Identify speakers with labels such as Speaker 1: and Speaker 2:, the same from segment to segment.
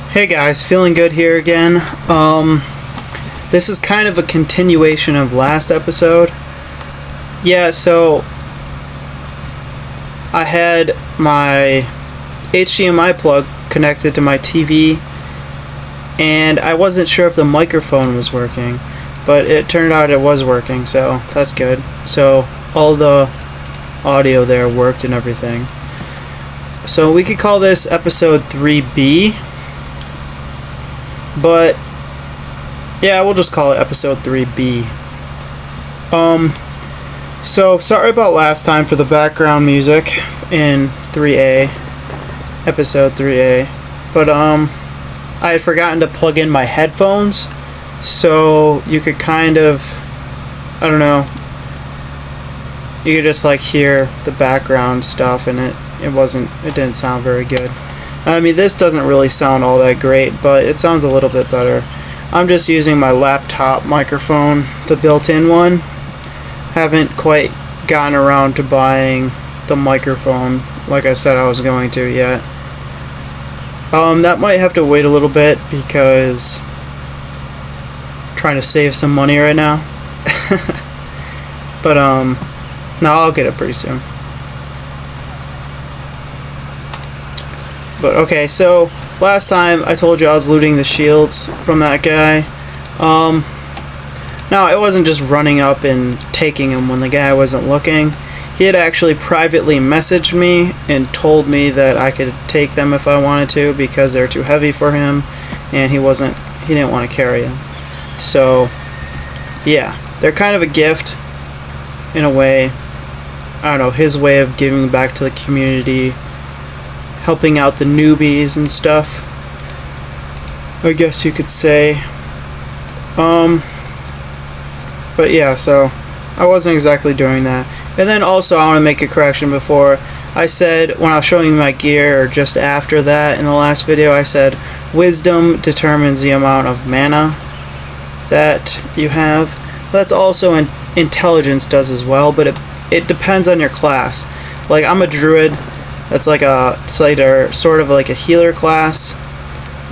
Speaker 1: Hey guys, feeling good here again. This is kind of a continuation of last episode. Yeah, so I had my HDMI plug connected to my TV and I wasn't sure if the microphone was working, but it turned out it was working, so that's good. So all the audio there worked and everything. So we could call this episode 3B. But yeah, we'll just call it episode 3B. So sorry about last time for the background music in 3A, episode 3A. But I had forgotten to plug in my headphones, so you could kind of, I don't know, you could just like hear the background stuff, and it didn't sound very good. I mean, this doesn't really sound all that great, but it sounds a little bit better. I'm just using my laptop microphone, the built-in one. Haven't quite gotten around to buying the microphone like I said I was going to yet. That might have to wait a little bit because I'm trying to save some money right now. But no, I'll get it pretty soon. But okay, so last time I told you I was looting the shields from that guy. Now it wasn't just running up and taking them when the guy wasn't looking. He had actually privately messaged me and told me that I could take them if I wanted to because they're too heavy for him and he didn't want to carry them. So yeah, they're kind of a gift in a way. I don't know, his way of giving back to the community, helping out the newbies and stuff, I guess you could say. But yeah, so I wasn't exactly doing that. And then also I want to make a correction before. I said when I was showing you my gear, or just after that in the last video, I said wisdom determines the amount of mana that you have. That's also intelligence does as well, but it depends on your class. Like I'm a druid. That's like sort of like a healer class,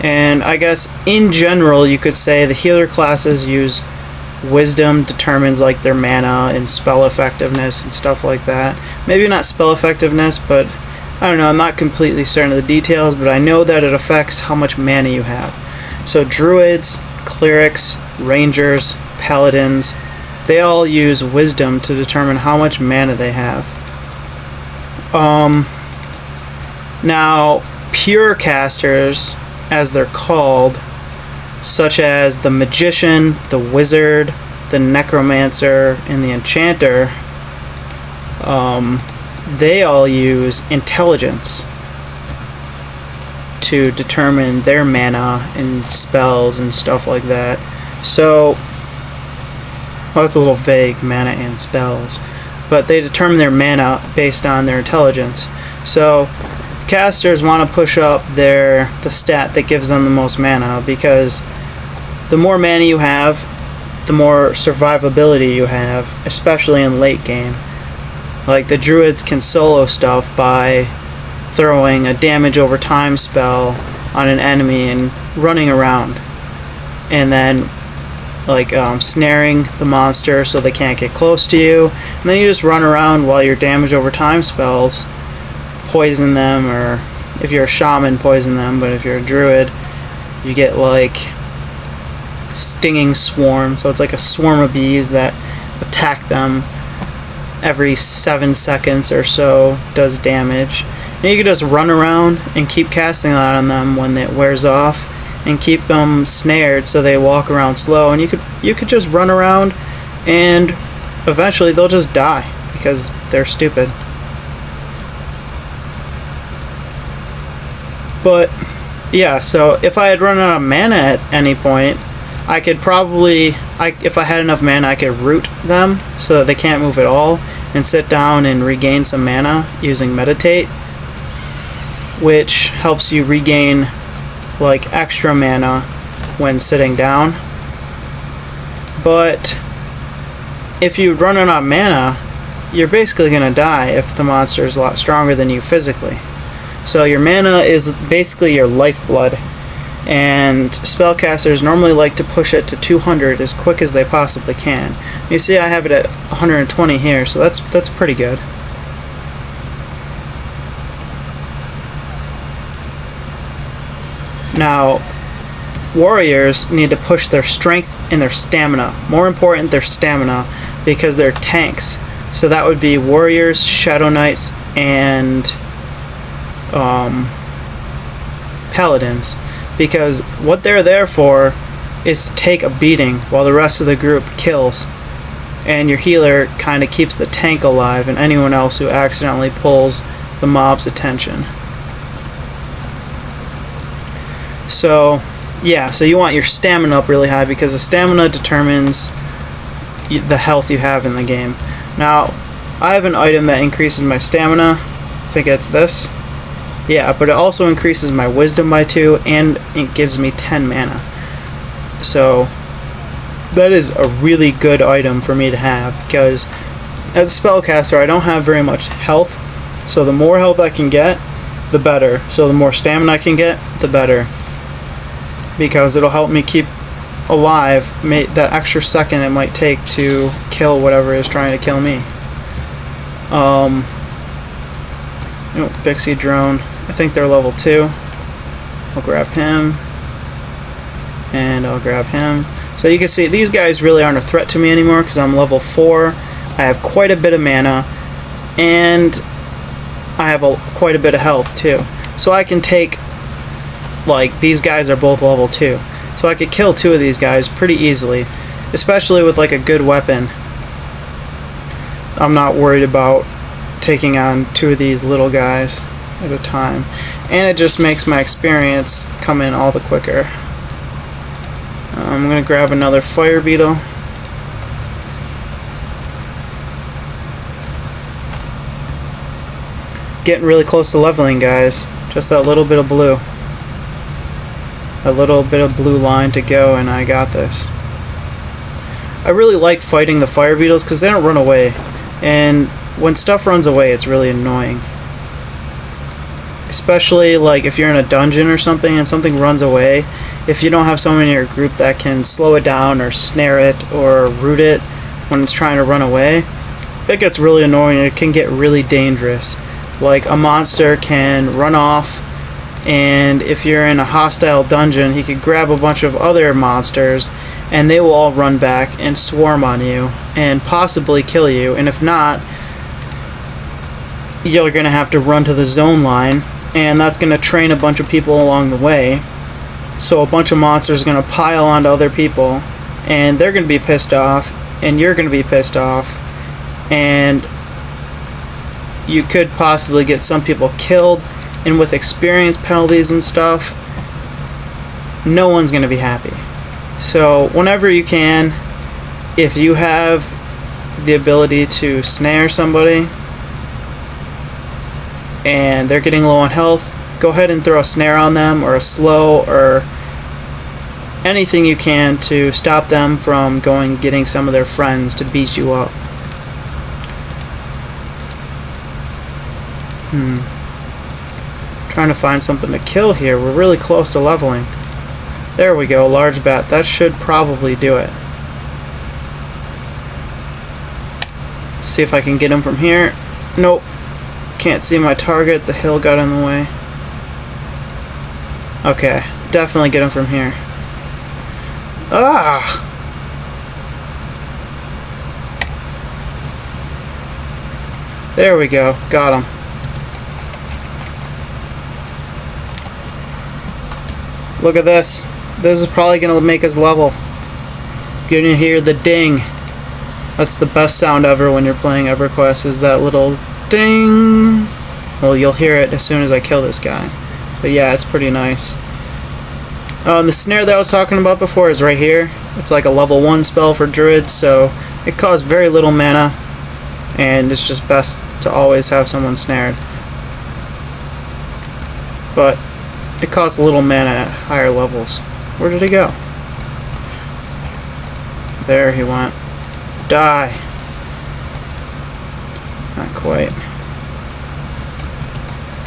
Speaker 1: and I guess in general you could say the healer classes use wisdom determines like their mana and spell effectiveness and stuff like that. Maybe not spell effectiveness, but I don't know, I'm not completely certain of the details, but I know that it affects how much mana you have. So druids, clerics, rangers, paladins, they all use wisdom to determine how much mana they have. Now, pure casters, as they're called, such as the magician, the wizard, the necromancer, and the enchanter, they all use intelligence to determine their mana and spells and stuff like that. So, well, that's a little vague, mana and spells, but they determine their mana based on their intelligence. So casters want to push up the stat that gives them the most mana, because the more mana you have, the more survivability you have, especially in late game. Like the druids can solo stuff by throwing a damage over time spell on an enemy and running around, and then like snaring the monster so they can't get close to you, and then you just run around while your damage over time spells poison them, or if you're a shaman, poison them, but if you're a druid, you get like stinging swarm, so it's like a swarm of bees that attack them every 7 seconds or so, does damage. And you can just run around and keep casting that on them when it wears off, and keep them snared so they walk around slow, and you could just run around and eventually they'll just die because they're stupid. But yeah, so if I had run out of mana at any point, I could probably, if I had enough mana, I could root them so that they can't move at all, and sit down and regain some mana using meditate, which helps you regain like extra mana when sitting down. But if you run out of mana, you're basically gonna die if the monster is a lot stronger than you physically. So your mana is basically your lifeblood. and spellcasters normally like to push it to 200 as quick as they possibly can. You see I have it at 120 here, so that's pretty good. Now, warriors need to push their strength and their stamina. More important, their stamina, because they're tanks. So that would be warriors, shadow knights, and paladins. Because what they're there for is to take a beating while the rest of the group kills. And your healer kind of keeps the tank alive and anyone else who accidentally pulls the mob's attention. So, yeah, so you want your stamina up really high because the stamina determines the health you have in the game. Now, I have an item that increases my stamina. I think it's this. Yeah, but it also increases my wisdom by 2 and it gives me 10 mana. So, that is a really good item for me to have because as a spellcaster I don't have very much health. So the more health I can get, the better. So the more stamina I can get, the better. Because it'll help me keep alive that extra second it might take to kill whatever is trying to kill me. Pixie drone. I think they're level 2. I'll grab him. And I'll grab him. So you can see these guys really aren't a threat to me anymore because I'm level 4. I have quite a bit of mana. And I have quite a bit of health too. So I can take, like, these guys are both level 2. So I could kill 2 of these guys pretty easily. Especially with like a good weapon. I'm not worried about taking on 2 of these little guys at a time. And it just makes my experience come in all the quicker. I'm going to grab another fire beetle. Getting really close to leveling, guys. Just that little bit of blue. A little bit of blue line to go and I got this. I really like fighting the fire beetles because they don't run away. And when stuff runs away, it's really annoying. Especially like if you're in a dungeon or something and something runs away, if you don't have someone in your group that can slow it down or snare it or root it when it's trying to run away, it gets really annoying. It can get really dangerous. Like a monster can run off, and if you're in a hostile dungeon, he could grab a bunch of other monsters and they will all run back and swarm on you and possibly kill you. And if not, you're going to have to run to the zone line, and that's going to train a bunch of people along the way. So a bunch of monsters are going to pile onto other people, and they're going to be pissed off, and you're going to be pissed off, and you could possibly get some people killed, and with experience penalties and stuff, no one's going to be happy. So whenever you can, if you have the ability to snare somebody and they're getting low on health, go ahead and throw a snare on them or a slow or anything you can to stop them from getting some of their friends to beat you up. Trying to find something to kill here. We're really close to leveling. There we go, large bat. That should probably do it. See if I can get him from here. Nope. Can't see my target. The hill got in the way. Okay, definitely get him from here. Ah! There we go. Got him. Look at this. This is probably going to make us level. You're going to hear the ding. That's the best sound ever when you're playing Everquest, is that little ding. Well, you'll hear it as soon as I kill this guy. But yeah, it's pretty nice. The snare that I was talking about before is right here. It's like a level 1 spell for Druids, so it costs very little mana, and it's just best to always have someone snared. But it costs a little mana at higher levels. Where did he go? There he went. Die. Not quite.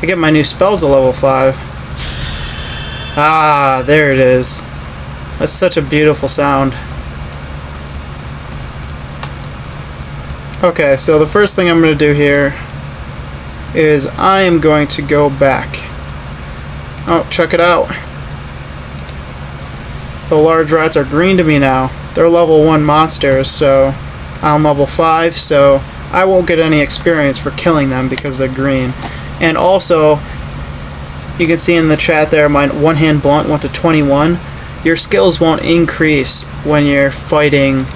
Speaker 1: I get my new spells at level 5. Ah, there it is. That's such a beautiful sound. Okay, so the first thing I'm going to do here is I am going to go back. Oh, check it out. The large rats are green to me now. They're level 1 monsters, so I'm level 5, so I won't get any experience for killing them because they're green. And also, you can see in the chat there, my one-hand blunt went to 21. Your skills won't increase when you're fighting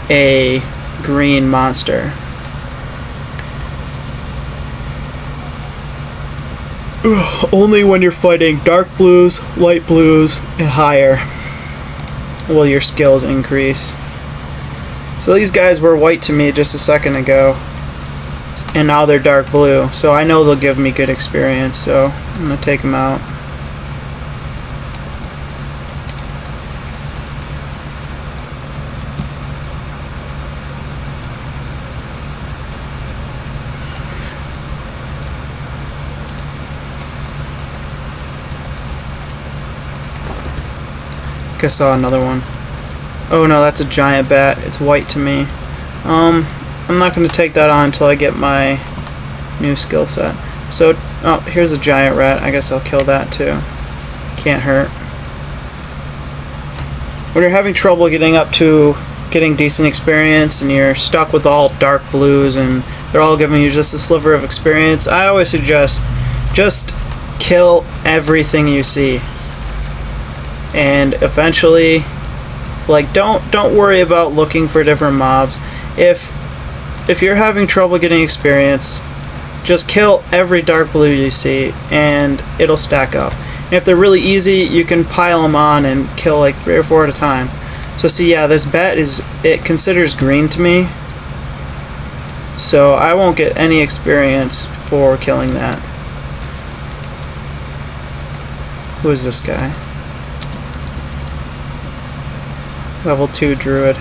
Speaker 1: a green monster. Only when you're fighting dark blues, light blues, and higher will your skills increase. So these guys were white to me just a second ago, and now they're dark blue, so I know they'll give me good experience, so I'm going to take them out. I saw another one. Oh no, that's a giant bat. It's white to me. I'm not going to take that on until I get my new skill set. So, oh, here's a giant rat. I guess I'll kill that too. Can't hurt. When you're having trouble getting decent experience and you're stuck with all dark blues and they're all giving you just a sliver of experience, I always suggest just kill everything you see. And eventually, like, don't worry about looking for different mobs. If you're having trouble getting experience, just kill every dark blue you see and it'll stack up. And if they're really easy, you can pile them on and kill like 3 or 4 at a time. So see, yeah, this bat it considers green to me, so I won't get any experience for killing that. Who is this guy? Level 2 Druid.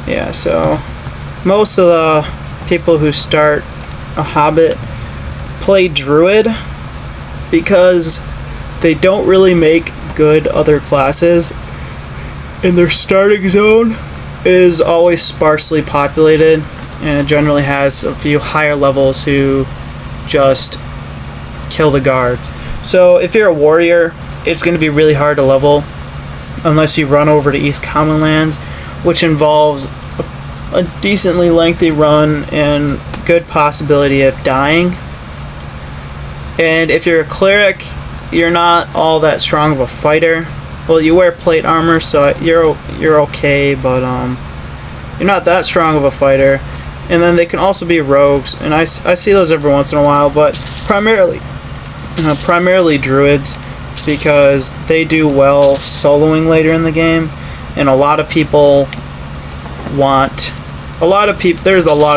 Speaker 1: Yeah, so most of the people who start a Hobbit play Druid because they don't really make good other classes, and their starting zone is always sparsely populated, and it generally has a few higher levels who just kill the guards. So if you're a warrior, it's going to be really hard to level unless you run over to East Common Lands, which involves a decently lengthy run and good possibility of dying. And if you're a cleric, you're not all that strong of a fighter. Well, you wear plate armor, so you're okay, but you're not that strong of a fighter. And then they can also be rogues, and I see those every once in a while, but primarily Druids, because they do well soloing later in the game, and there's a lot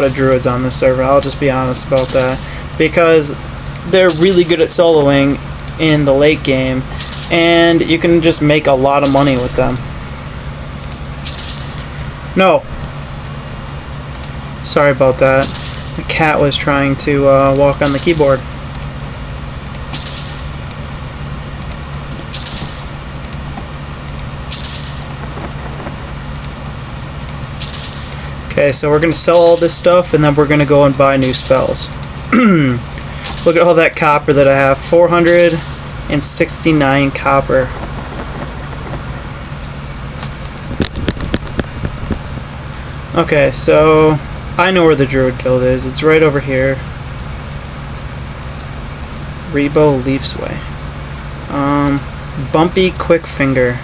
Speaker 1: of Druids on this server, I'll just be honest about that, because they're really good at soloing in the late game, and you can just make a lot of money with them. No. Sorry about that. The cat was trying to walk on the keyboard. Okay, so we're going to sell all this stuff, and then we're going to go and buy new spells. Look at all that copper that I have. 469 copper. Okay, so I know where the Druid Guild is. It's right over here. Rebo Leafsway. Bumpy Quick Finger.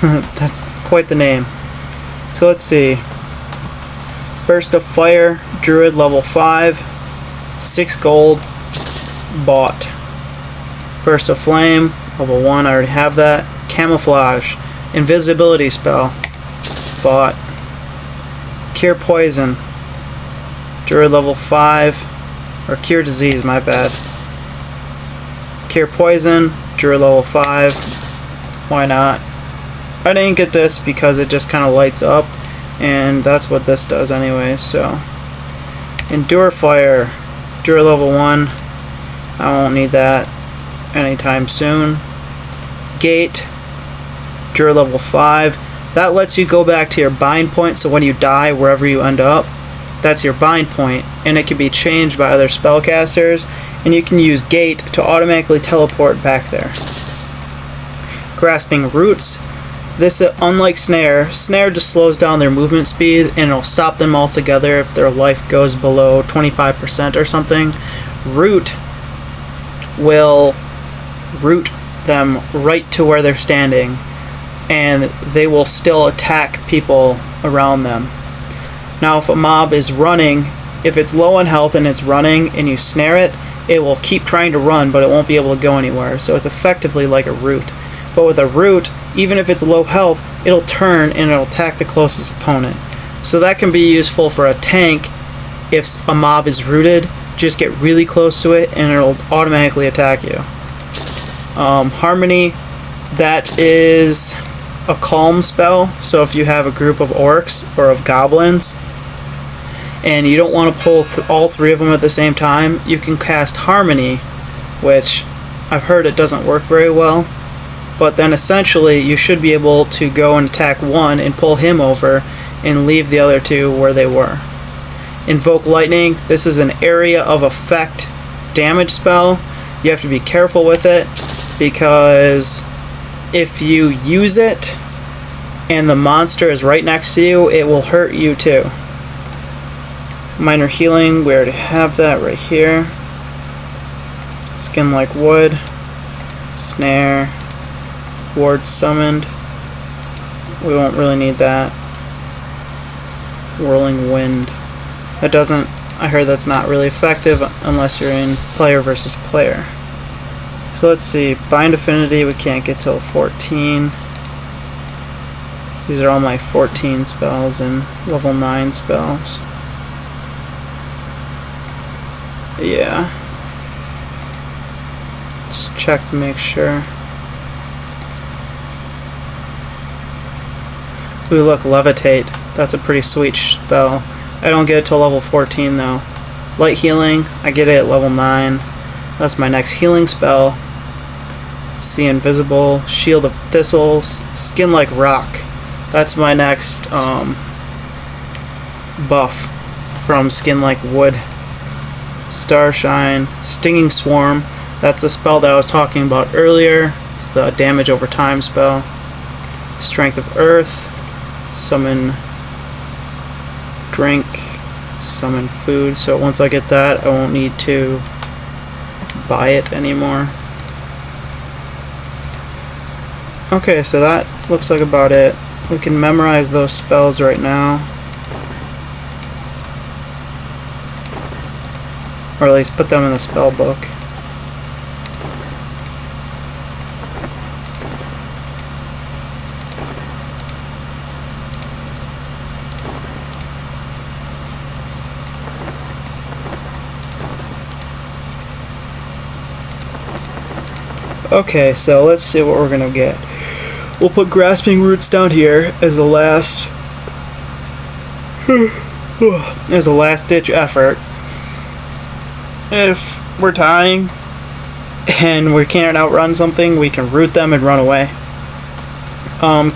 Speaker 1: That's quite the name. So let's see. Burst of Fire, Druid level 5, 6 gold, bought. Burst of Flame, level 1, I already have that. Camouflage, Invisibility spell, bought. Cure Poison, Druid level 5, or Cure Disease, my bad. Cure Poison, Druid level 5, why not? I didn't get this because it just kind of lights up, and that's what this does anyway, so. Endure Fire, Druid level 1. I won't need that anytime soon. Gate. Druid level 5. That lets you go back to your bind point, so when you die, wherever you end up, that's your bind point, and it can be changed by other spellcasters, and you can use Gate to automatically teleport back there. Grasping Roots. This, unlike Snare just slows down their movement speed, and it'll stop them altogether if their life goes below 25% or something. Root will root them right to where they're standing, and they will still attack people around them. Now, if a mob is running, if it's low on health and it's running and you snare it, it will keep trying to run, but it won't be able to go anywhere. So it's effectively like a root. But with a root, even if it's low health, it'll turn and it'll attack the closest opponent. So that can be useful for a tank. If a mob is rooted, just get really close to it and it'll automatically attack you. Harmony, that is a calm spell. So if you have a group of orcs or of goblins and you don't want to pull all three of them at the same time, you can cast Harmony, which I've heard it doesn't work very well. But then essentially you should be able to go and attack one and pull him over and leave the other two where they were. Invoke Lightning. This is an area of effect damage spell. You have to be careful with it, because if you use it and the monster is right next to you, it will hurt you too. Minor Healing, we already have that right here. Skin like Wood. Snare. Ward Summoned. We won't really need that. Whirling Wind. That doesn't, I heard that's not really effective unless you're in player versus player. So let's see, Bind Affinity we can't get till 14. These are all my 14 spells and level 9 spells. Yeah. Just check to make sure. Ooh, look, Levitate. That's a pretty sweet spell. I don't get it till level 14 though. Light Healing, I get it at level 9. That's my next healing spell. See Invisible, Shield of Thistles, Skin Like Rock. That's my next buff from Skin Like Wood. Starshine, Stinging Swarm. That's a spell that I was talking about earlier. It's the damage over time spell. Strength of Earth. Summon drink, summon food. So once I get that, I won't need to buy it anymore. Okay, so that looks like about it. We can memorize those spells right now, or at least put them in the spell book. Okay, so let's see what we're gonna get. We'll put Grasping Roots down here as the last ditch effort. If we're dying and we can't outrun something, we can root them and run away.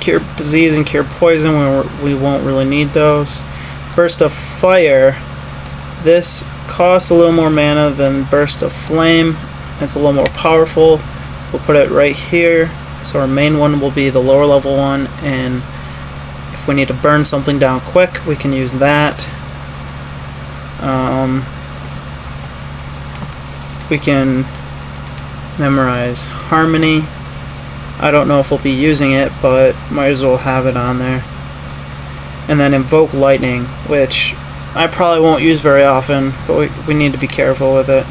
Speaker 1: Cure Disease and Cure Poison, we won't really need those. Burst of Fire. This costs a little more mana than Burst of Flame. It's a little more powerful. We'll put it right here. So our main one will be the lower level one, and if we need to burn something down quick, we can use that. We can memorize Harmony. I don't know if we'll be using it, but might as well have it on there. And then Invoke Lightning, which I probably won't use very often, but we need to be careful with it.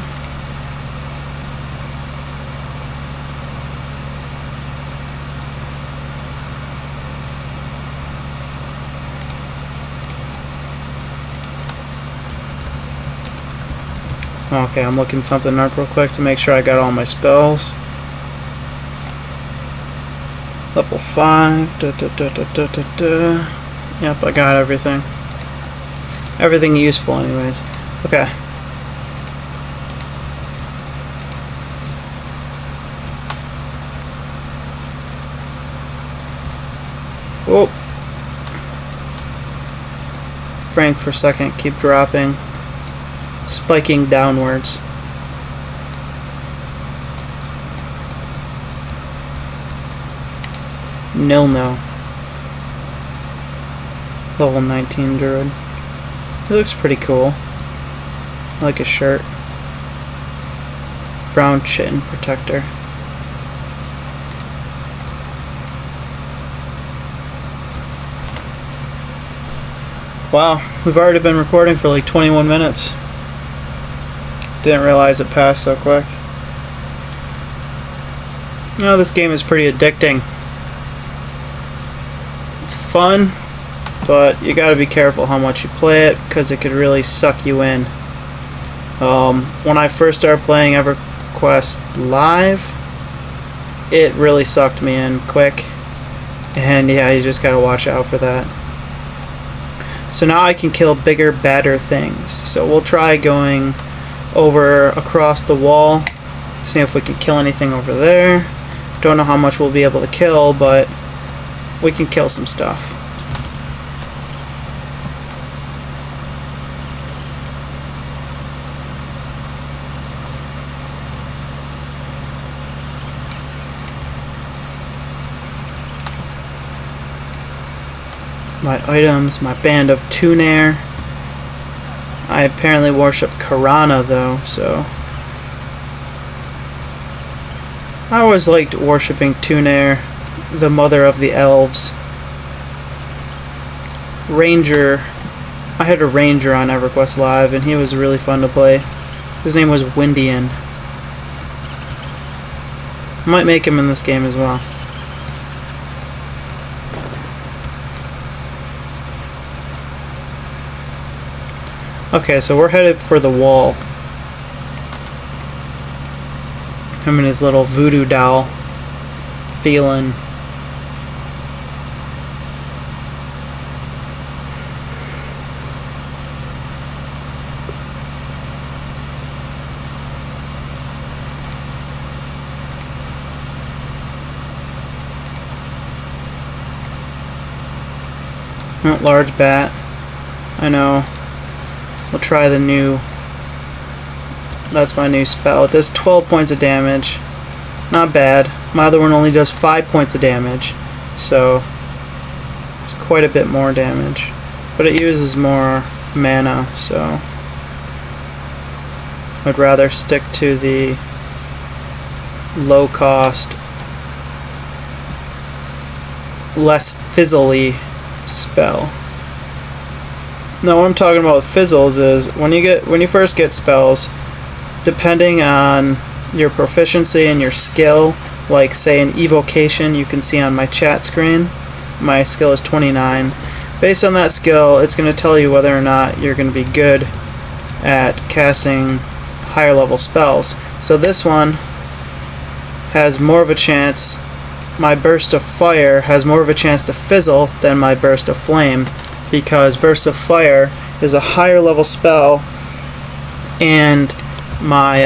Speaker 1: Okay, I'm looking something up real quick to make sure I got all my spells. Level 5. Yep, I got everything. Everything useful anyways. Okay. Oh. Frames per second keep dropping, spiking downwards. No. Level 19 Druid. He looks pretty cool. I like his shirt. Brown chin protector. Wow, we've already been recording for like 21 minutes. Didn't realize it passed so quick. You know, this game is pretty addicting. It's fun, but you gotta be careful how much you play it, because it could really suck you in. When I first started playing Everquest live, it really sucked me in quick. And yeah, you just gotta watch out for that. So now I can kill bigger, badder things. So we'll try going over across the wall, see if we can kill anything over there. Don't know how much we'll be able to kill, but we can kill some stuff. My items, my band of Tunair. I apparently worship Karana though, so I always liked worshipping Tunair, the mother of the elves. Ranger, I had a ranger on Everquest Live and he was really fun to play. His name was Windian. I might make him in this game as well. Okay, so we're headed for the wall. Him and his little voodoo doll. Feeling. Oh, large bat. I know. We'll try the new... That's my new spell. It does 12 points of damage. Not bad. My other one only does 5 points of damage. So, it's quite a bit more damage. But it uses more mana, so... I'd rather stick to the low cost, less fizzly spell. Now what I'm talking about with fizzles is when you first get spells, depending on your proficiency and your skill, like say in evocation, you can see on my chat screen, my skill is 29. Based on that skill, it's going to tell you whether or not you're going to be good at casting higher level spells. So this one has more of a chance, my burst of fire has more of a chance to fizzle than my burst of flame, because burst of fire is a higher level spell and my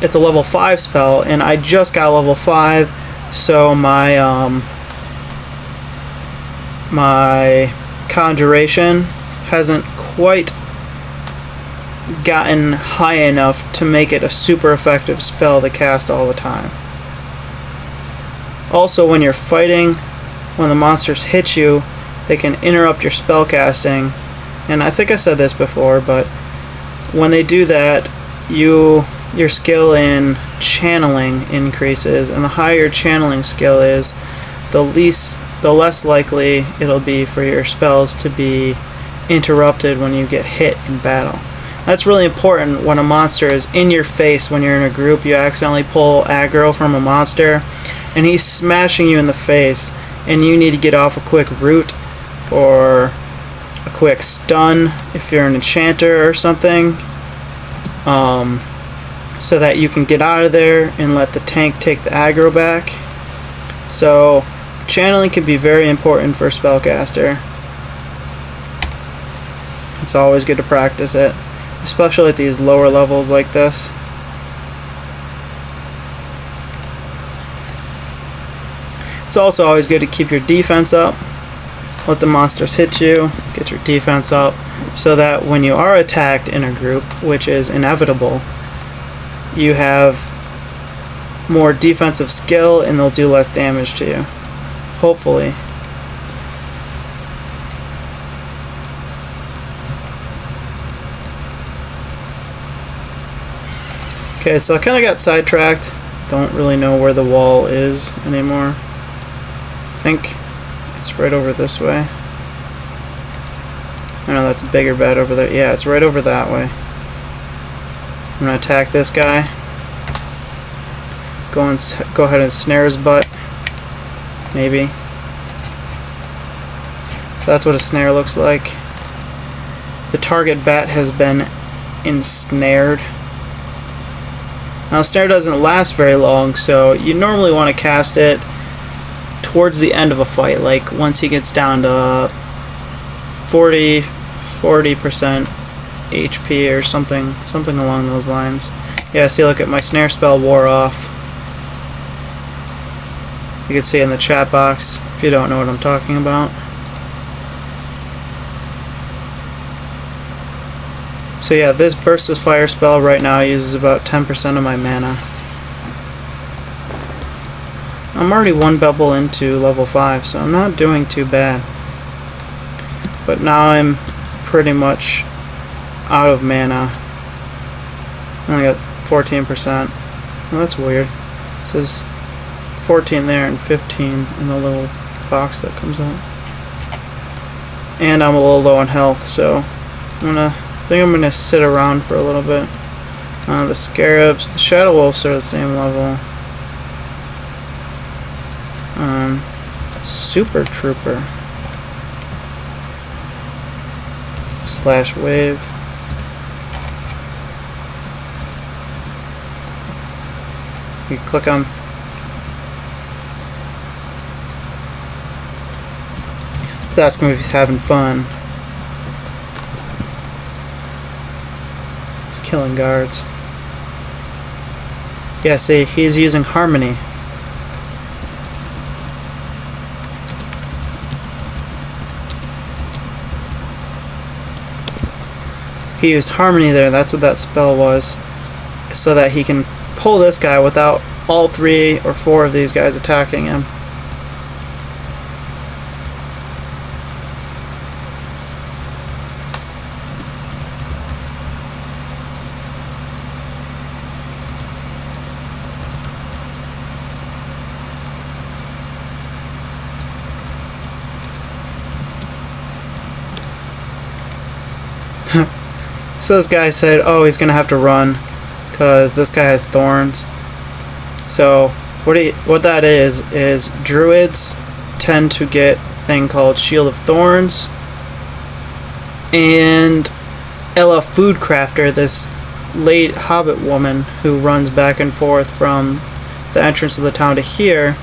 Speaker 1: it's a level 5 spell and I just got level 5, so my my conjuration hasn't quite gotten high enough to make it a super effective spell to cast all the time. Also, when you're fighting, when the monsters hit you, they can interrupt your spell casting, and I think I said this before, but when they do that, your skill in channeling increases, and the higher your channeling skill is, the less likely it'll be for your spells to be interrupted when you get hit in battle. That's really important when a monster is in your face. When you're in a group, you accidentally pull aggro from a monster and he's smashing you in the face and you need to get off a quick root or a quick stun if you're an enchanter or something, so that you can get out of there and let the tank take the aggro back. So channeling can be very important for a spellcaster. It's always good to practice it, especially at these lower levels like this. It's also always good to keep your defense up. let the monsters hit you, get your defense up, so that when you are attacked in a group, which is inevitable, you have more defensive skill and they'll do less damage to you. Hopefully. Okay, so I kind of got sidetracked. Don't really know where the wall is anymore. I think it's right over this way. I know that's a bigger bed over there. Yeah, it's right over that way. I'm gonna attack this guy. Go ahead and snare his butt. Maybe. So that's what a snare looks like. The target bat has been ensnared. Now, a snare doesn't last very long, so you normally want to cast it towards the end of a fight, like once he gets down to 40% HP or something along those lines. Yeah, see, look at my snare spell wore off. You can see in the chat box if you don't know what I'm talking about. So yeah, this Burst of Fire spell right now uses about 10% of my mana. I'm already one bubble into level 5, so I'm not doing too bad. But now I'm pretty much out of mana. I only got 14%. Well, that's weird. It says 14 there and 15 in the little box that comes up. And I'm a little low on health, so I think I'm gonna sit around for a little bit. The Scarabs, the Shadow Wolves are the same level. Super Trooper / Wave. You click on. Let's ask him if he's having fun. He's killing guards. Yeah, see, he's using Harmony. He used Harmony there, that's what that spell was, so that he can pull this guy without all 3 or 4 of these guys attacking him. So this guy said, oh, he's gonna have to run because this guy has Thorns. So what that is Druids tend to get a thing called Shield of Thorns, and Ella Foodcrafter, this late hobbit woman who runs back and forth from the entrance of the town to here,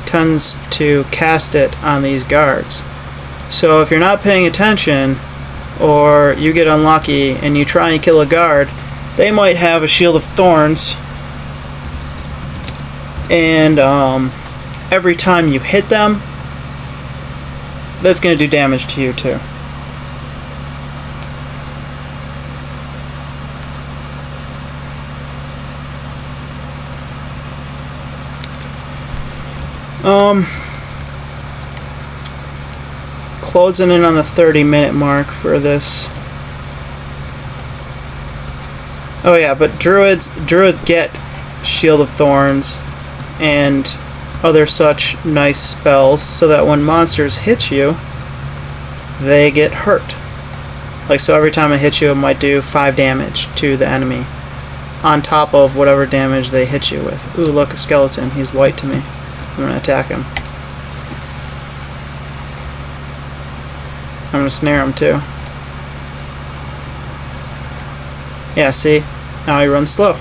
Speaker 1: tends to cast it on these guards. So if you're not paying attention, or you get unlucky and you try and kill a guard, they might have a Shield of Thorns, and every time you hit them, that's going to do damage to you too. Closing in on the 30-minute mark for this. Oh yeah, but Druids get Shield of Thorns and other such nice spells so that when monsters hit you, they get hurt. Like, so every time I hit you, it might do 5 damage to the enemy on top of whatever damage they hit you with. Ooh, look, a skeleton. He's white to me. I'm gonna attack him. I'm gonna snare him too. Yeah, see? Now he runs slow.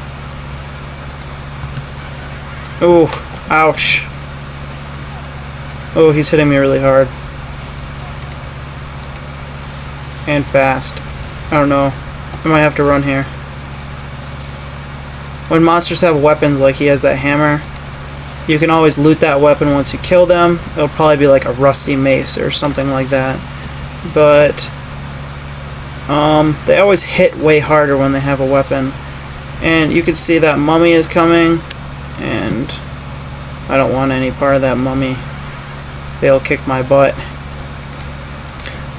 Speaker 1: Ooh, ouch. Oh, he's hitting me really hard. And fast. I don't know. I might have to run here. When monsters have weapons, like he has that hammer, You can always loot that weapon once you kill them. It'll probably be like a rusty mace or something like that. But they always hit way harder when they have a weapon. And you can see that mummy is coming, and I don't want any part of that mummy. They'll kick my butt.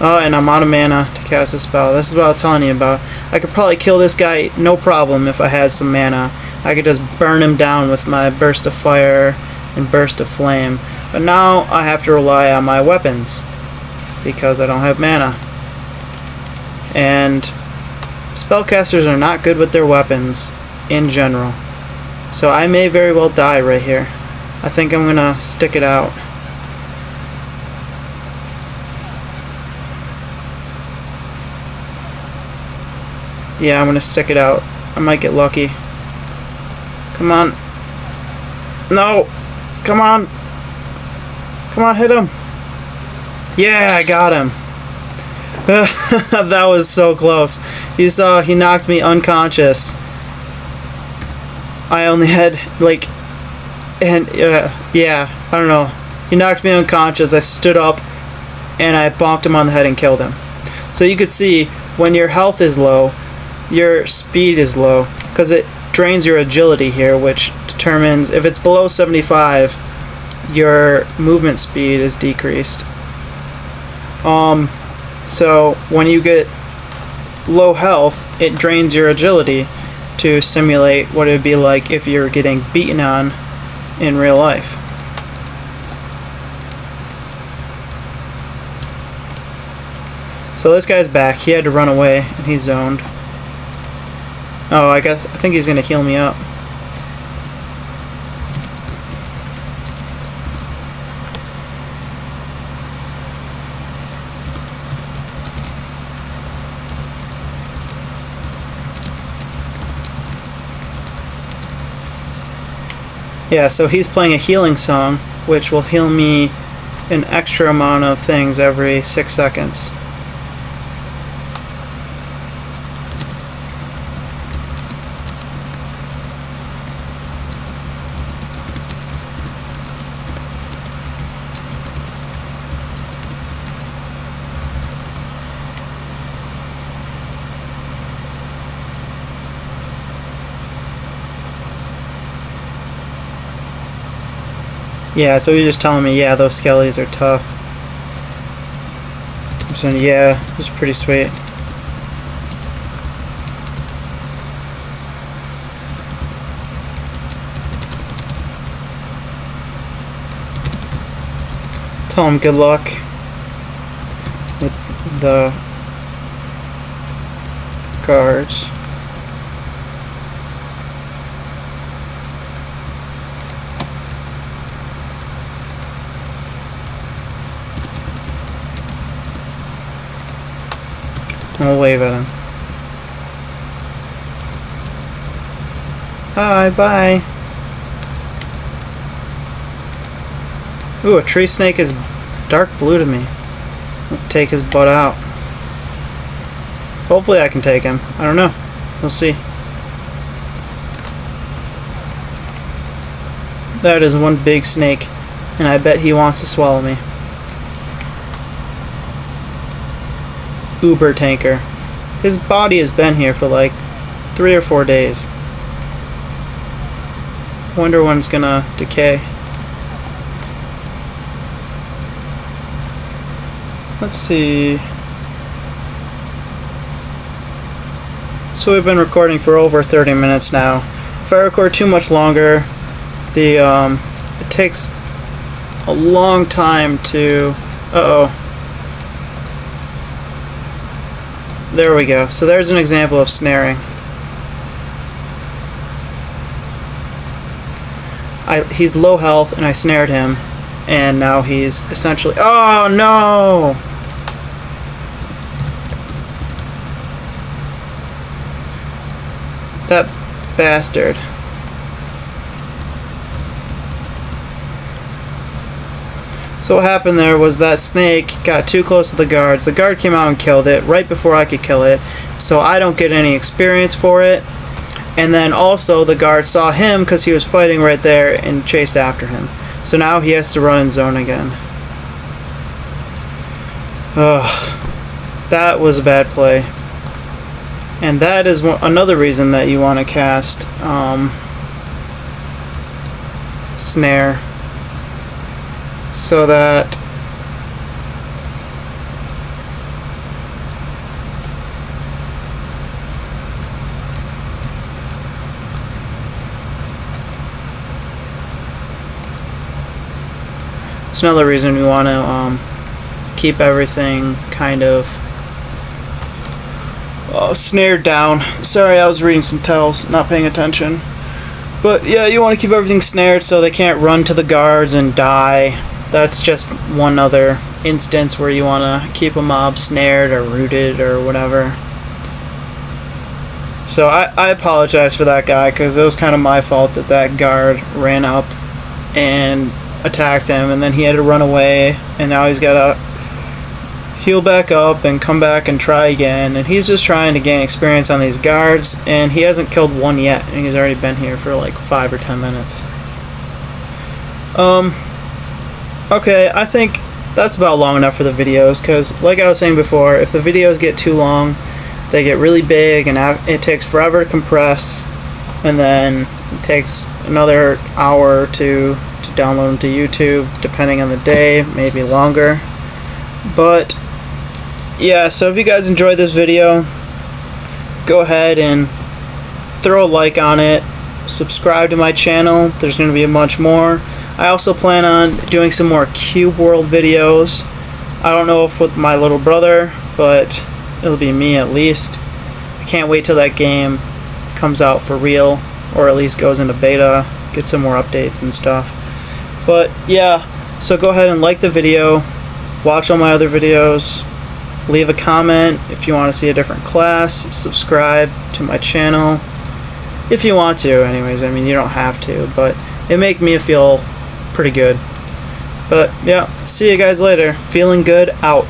Speaker 1: Oh, and I'm out of mana to cast a spell. This is what I was telling you about. I could probably kill this guy no problem if I had some mana. I could just burn him down with my Burst of Fire and Burst of Flame. But now I have to rely on my weapons because I don't have mana. And spellcasters are not good with their weapons in general. So I may very well die right here. I think I'm gonna stick it out. Yeah, I'm gonna stick it out. I might get lucky. Come on. No! Come on! Come on, hit him! Yeah, I got him! That was so close. You saw, he knocked me unconscious. I only had, like... And, yeah, I don't know. He knocked me unconscious, I stood up, and I bonked him on the head and killed him. So you could see, when your health is low, your speed is low, because it drains your agility here, which determines if it's below 75, your movement speed is decreased. So when you get low health, it drains your agility to simulate what it would be like if you're getting beaten on in real life. So this guy's back. He had to run away and he's zoned. Oh, I think he's gonna heal me up. Yeah, so he's playing a healing song, which will heal me an extra amount of things every 6 seconds. Yeah, so he's just telling me, yeah, those skellies are tough. I'm saying, yeah, it's pretty sweet. Tell him good luck with the guards. I'll wave at him. Hi, bye. Ooh, a tree snake is dark blue to me. I'll take his butt out. Hopefully I can take him. I don't know. We'll see. That is one big snake, and I bet he wants to swallow me. Uber tanker. His body has been here for like 3 or 4 days. Wonder when it's gonna decay. Let's see. So we've been recording for over 30 minutes now. If I record too much longer, it takes a long time to... Uh-oh. There we go. So there's an example of snaring. He's low health and I snared him, and now he's essentially... Oh no! That bastard. So what happened there was that snake got too close to the guards. The guard came out and killed it right before I could kill it. So I don't get any experience for it. And then also the guard saw him because he was fighting right there and chased after him. So now he has to run in zone again. Ugh, that was a bad play. And that is another reason that you want to cast Snare, so that it's another reason we want to keep everything kind of snared down. Sorry, I was reading some tells, not paying attention. But yeah, you want to keep everything snared so they can't run to the guards and die. That's just one other instance where you want to keep a mob snared or rooted or whatever. So I apologize for that guy, because it was kind of my fault that that guard ran up and attacked him, and then he had to run away, and now he's got to heal back up and come back and try again. And he's just trying to gain experience on these guards, and he hasn't killed one yet, and he's already been here for like 5 or 10 minutes. Okay, I think that's about long enough for the videos, because like I was saying before, if the videos get too long, they get really big and it takes forever to compress, and then it takes another hour or two to download them to YouTube, depending on the day, maybe longer. But yeah, so if you guys enjoyed this video, go ahead and throw a like on it, subscribe to my channel, there's going to be a bunch more. I also plan on doing some more Cube World videos. I don't know if with my little brother, but it'll be me at least. I can't wait till that game comes out for real, or at least goes into beta, get some more updates and stuff. But yeah, so go ahead and like the video, watch all my other videos, leave a comment if you want to see a different class, subscribe to my channel if you want to. Anyways, I mean, you don't have to, but it make me feel pretty good. But yeah, see you guys later. Feeling good, out.